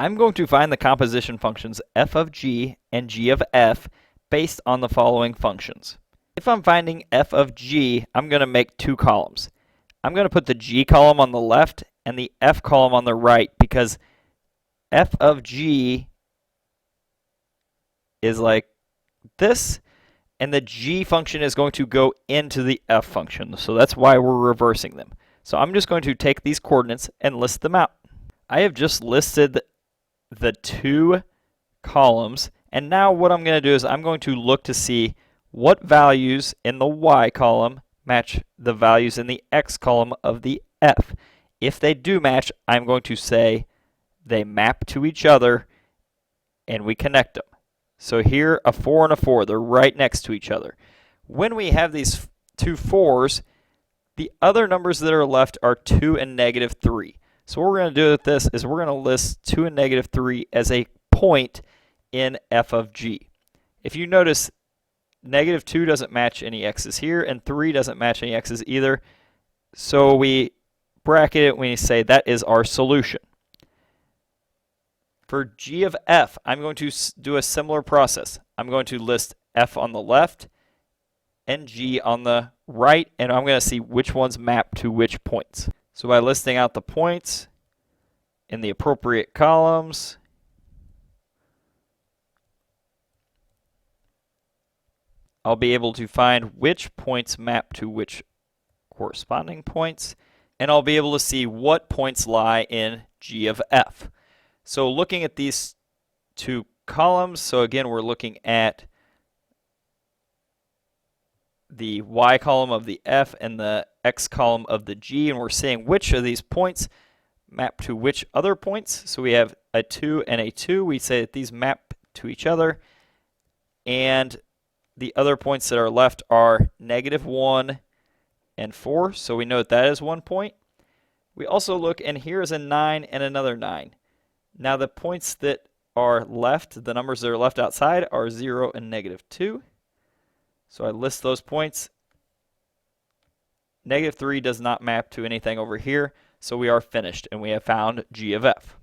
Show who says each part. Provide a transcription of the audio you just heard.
Speaker 1: I'm going to find the composition functions f of g and g of f based on the following functions. If I'm finding f of g, I'm going to make two columns. I'm going to put the g column on the left and the f column on the right because f of g is like this, and the g function is going to go into the f function. So that's why we're reversing them. So I'm just going to take these coordinates and list them out. I have just listed the two columns, and now what I'm going to do is I'm going to look to see what values in the y column match the values in the x column of the f. If they do match, I'm going to say they map to each other and we connect them. So here, a 4 and a 4, they're right next to each other. When we have these two 4s, the other numbers that are left are 2 and negative 3. So what we're going to do with this is we're going to list 2 and negative 3 as a point in f of g. If you notice, negative 2 doesn't match any x's here, and 3 doesn't match any x's either. So we bracket it when we say that is our solution. For g of f, I'm going to do a similar process. I'm going to list f on the left and g on the right, and I'm going to see which ones map to which points. So by listing out the points in the appropriate columns, I'll be able to find which points map to which corresponding points, and I'll be able to see what points lie in g of f. So looking at these two columns, so again we're looking at the y column of the f and the x column of the g, and we're seeing which of these points map to which other points. So we have a 2 and a 2. We say that these map to each other, and the other points that are left are negative 1 and 4, so we know that that is 1 point. We also look, and here is a 9 and another 9. Now the points that are left, the numbers that are left outside, are 0 and negative 2. So I list those points. Negative 3 does not map to anything over here, so we are finished, and we have found g of f.